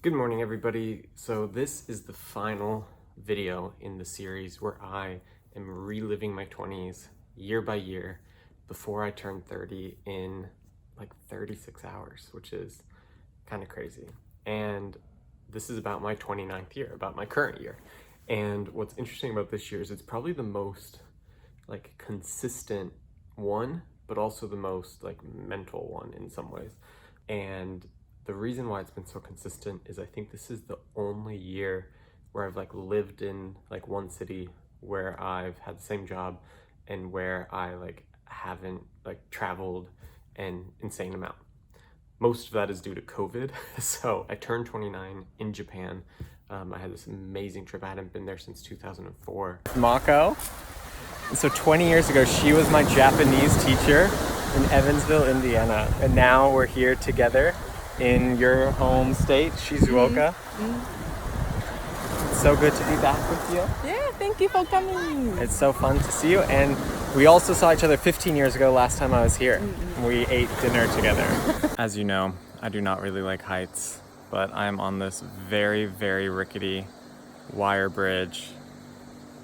Good morning, everybody. So this is the final video in the series where I am reliving my 20s year by year before I turn 30 in like 36 hours, which is kind of crazy. And this is about my 29th year, about my current year. And what's interesting about this year is it's probably the most like consistent one, but also the most like mental one in some ways. And the reason why it's been so consistent is I think this is the only year where I've like lived in like one city, where I've had the same job, and where I like haven't like traveled an insane amount. Most of that is due to COVID. So I turned 29 in Japan. I had this amazing trip. I hadn't been there since 2004. Mako. So 20 years ago, she was my Japanese teacher in Evansville, Indiana. And now we're here together in your home state, Shizuoka. It's so good to be back with you. Yeah, thank you for coming. It's so fun to see you. And we also saw each other 15 years ago last time I was here. We ate dinner together. As you know, I do not really like heights, but I am on this very, very rickety wire bridge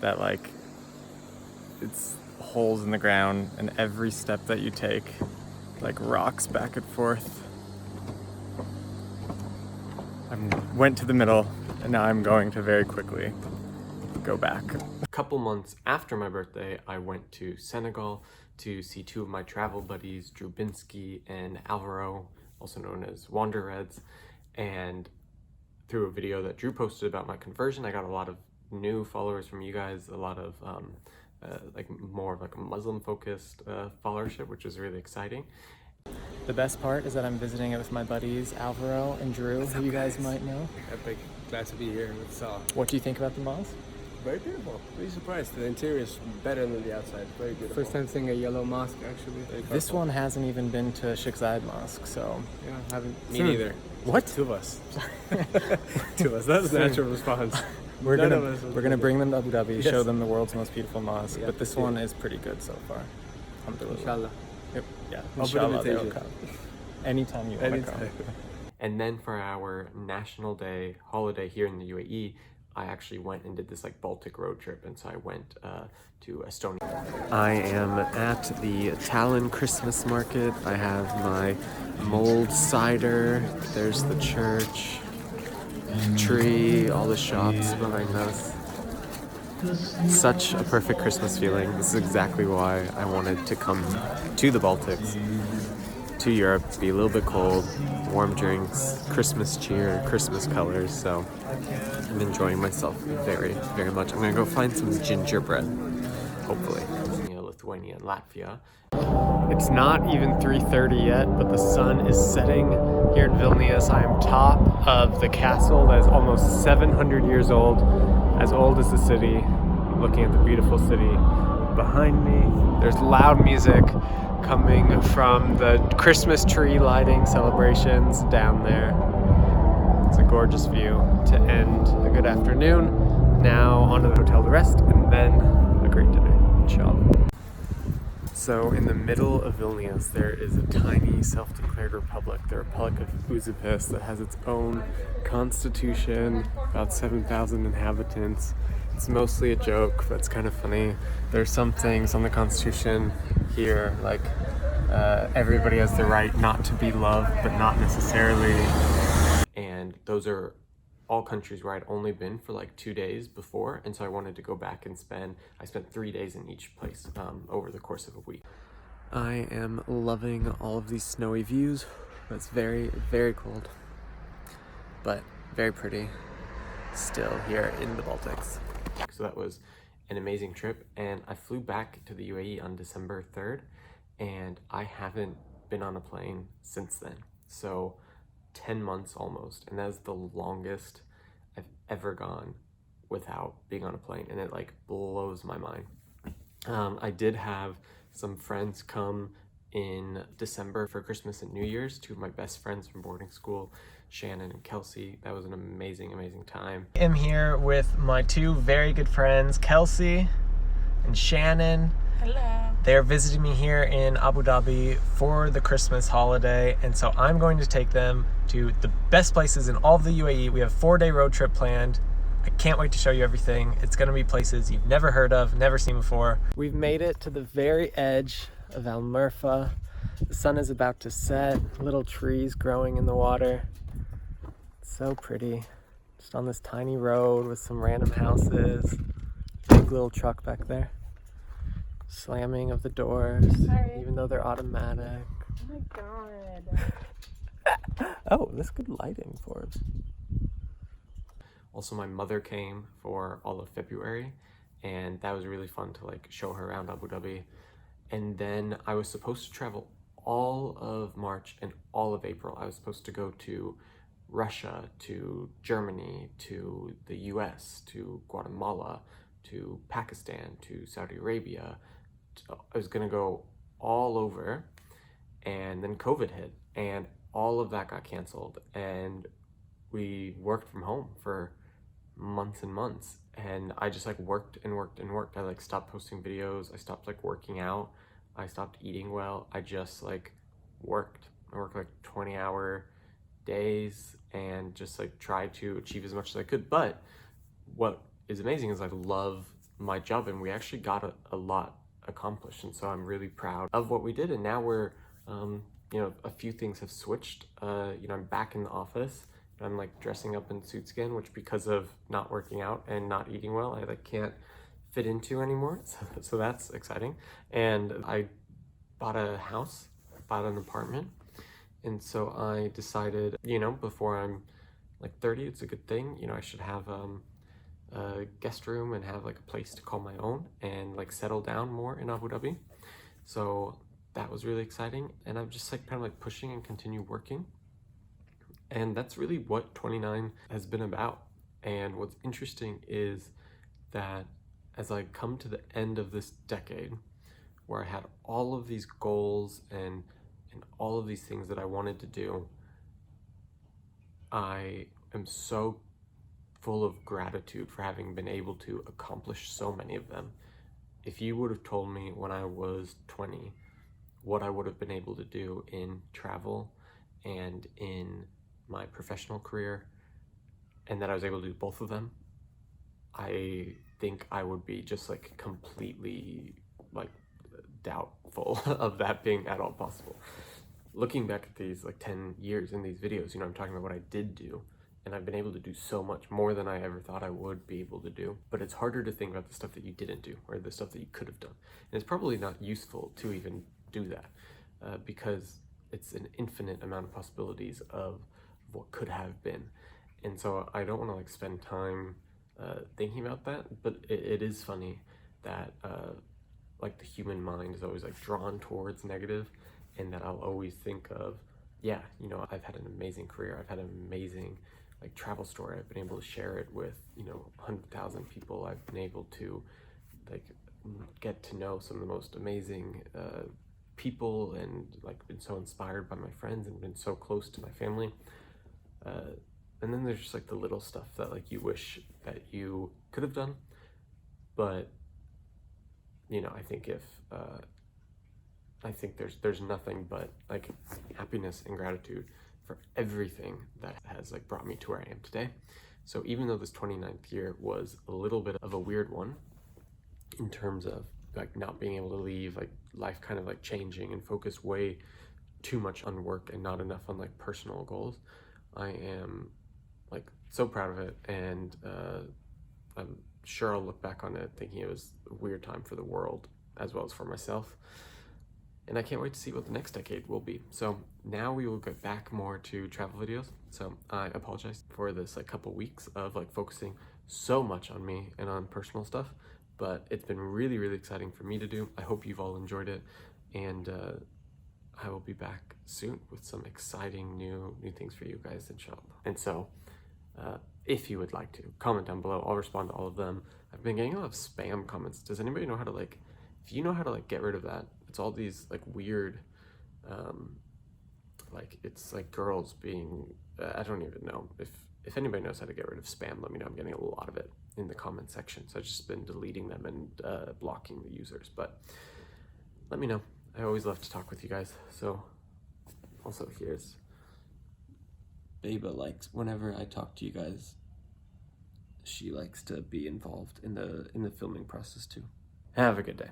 that like, it's holes in the ground, and every step that you take like rocks back and forth. I went to the middle, and now I'm going to very quickly go back. A couple months after my birthday, I went to Senegal to see two of my travel buddies, Drew Binsky and Alvaro, also known as Wander Reds. And through a video that Drew posted about my conversion, I got a lot of new followers from you guys, a lot of like more of like a Muslim focused followership, which is really exciting. The best part is that I'm visiting it with my buddies Alvaro and Drew, who you guys might know. Epic. Glad to be here. What do you think about the mosque? Very beautiful. Really surprised. The interior is better than the outside. Very beautiful. First time seeing a yellow mosque, actually. This one hasn't even been to Sheikh Zayed Mosque, so Yeah, haven't. Me neither. What? Two of us. Two of us. That's the natural response. we're None gonna of us we're gonna bring them to Abu Dhabi, Yes. show them the world's most beautiful mosque. Yeah, but this yeah. one is pretty good so far. Alhamdulillah. Inshallah. Yep. Yeah. Open Inshallah, they'll invitation. come. Anytime you want to come. Anytime. And then for our National Day holiday here in the UAE, I actually went and did this like Baltic road trip, and so I went to Estonia. I am at the Tallinn Christmas market. I have my mulled cider. There's the church, tree, all the shops behind us. Such a perfect Christmas feeling. This is exactly why I wanted to come to the Baltics, to Europe, be a little bit cold, warm drinks, Christmas cheer, Christmas colors. So I'm enjoying myself very, very much. I'm gonna go find some gingerbread, hopefully. Lithuania and Latvia. It's not even 3:30 yet, but the sun is setting here in Vilnius. I am top of the castle that is almost 700 years old as the city. Looking at the beautiful city behind me. There's loud music coming from the Christmas tree lighting celebrations down there. It's a gorgeous view to end a good afternoon. Now onto the hotel to rest, and then a great dinner, inshallah. So in the middle of Vilnius, there is a tiny self-declared republic, the Republic of Uzbekistan, that has its own constitution, about 7,000 inhabitants. It's mostly a joke, but it's kind of funny. There's some things on the constitution here, like everybody has the right not to be loved, but not necessarily. And those are all countries where I'd only been for like 2 days before, and so I wanted to go back and I spent 3 days in each place over the course of a week. I am loving all of these snowy views. It's very, very cold, but very pretty still here in the Baltics. So that was an amazing trip, and I flew back to the UAE on December 3rd, and I haven't been on a plane since then. So 10 months almost, and that is the longest I've ever gone without being on a plane, and it like blows my mind. I did have some friends come in December for Christmas and New Year's, two of my best friends from boarding school, Shannon and Kelsey. That was an amazing, amazing time. I'm here with my two very good friends, Kelsey and Shannon. Hello. They're visiting me here in Abu Dhabi for the Christmas holiday, and so I'm going to take them to the best places in all of the UAE. We have a 4-day road trip planned. I can't wait to show you everything. It's going to be places you've never heard of, never seen before. We've made it to the very edge of Al Murfa. The sun is about to set, little trees growing in the water. It's so pretty. Just on this tiny road with some random houses. Big little truck back there. Slamming of the doors, Sorry. even though they're automatic. Oh my god. Oh, this good lighting for us. Also, my mother came for all of February, and that was really fun to like show her around Abu Dhabi. And then I was supposed to travel all of March and all of April. I was supposed to go to Russia, to Germany, to the US, to Guatemala, to Pakistan, to Saudi Arabia. I was gonna go all over, and then COVID hit, and all of that got canceled, and we worked from home for months and months, and I just like worked and worked and worked. I like stopped posting videos, I stopped like working out, I stopped eating well. I just like worked. I worked like 20-hour days and just like tried to achieve as much as I could. But what is amazing is I love my job, and we actually got a lot accomplished, and so I'm really proud of what we did. And now we're you know, a few things have switched. You know, I'm back in the office, and I'm like dressing up in suits again, which because of not working out and not eating well, I like can't fit into anymore. So that's exciting. And I bought a house, bought an apartment, and so I decided, you know, before I'm like 30, it's a good thing, you know, I should have a guest room and have like a place to call my own and like settle down more in Abu Dhabi. So that was really exciting, and I'm just like kind of like pushing and continue working, and that's really what 29 has been about. And what's interesting is that as I come to the end of this decade, where I had all of these goals and all of these things that I wanted to do, I am so full of gratitude for having been able to accomplish so many of them. If you would have told me when I was 20 what I would have been able to do in travel and in my professional career, and that I was able to do both of them, I think I would be just like completely like doubtful of that being at all possible. Looking back at these like 10 years in these videos, you know, I'm talking about what I did do, and I've been able to do so much more than I ever thought I would be able to do. But it's harder to think about the stuff that you didn't do, or the stuff that you could have done. And it's probably not useful to even do that, because it's an infinite amount of possibilities of what could have been. And so I don't want to like spend time thinking about that, but it is funny that like the human mind is always like drawn towards negative, and that I'll always think of, yeah, you know, I've had an amazing career, I've had an amazing like travel story, I've been able to share it with, you know, 100,000 people, I've been able to like get to know some of the most amazing people, and like been so inspired by my friends and been so close to my family. And then there's just like the little stuff that like you wish that you could have done. But you know, I think if I think there's nothing but like happiness and gratitude for everything that has like brought me to where I am today. So even though this 29th year was a little bit of a weird one in terms of like not being able to leave, like life kind of like changing and focus way too much on work and not enough on like personal goals, I am like so proud of it, and I'm sure I'll look back on it thinking it was a weird time for the world as well as for myself. And I can't wait to see what the next decade will be. So now we will get back more to travel videos. So I apologize for this like couple weeks of like focusing so much on me and on personal stuff, but it's been really, really exciting for me to do. I hope you've all enjoyed it, and I will be back soon with some exciting new things for you guys, inshallah. And so if you would like to comment down below, I'll respond to all of them. I've been getting a lot of spam comments. Does anybody know how to like, if you know how to like get rid of that? It's all these like weird, like it's like girls being, I don't even know if if anybody knows how to get rid of spam, let me know. I'm getting a lot of it in the comment section, so I've just been deleting them and blocking the users, but let me know. I always love to talk with you guys. So also here's Beba likes whenever I talk to you guys. She likes to be involved in the filming process too. Have a good day.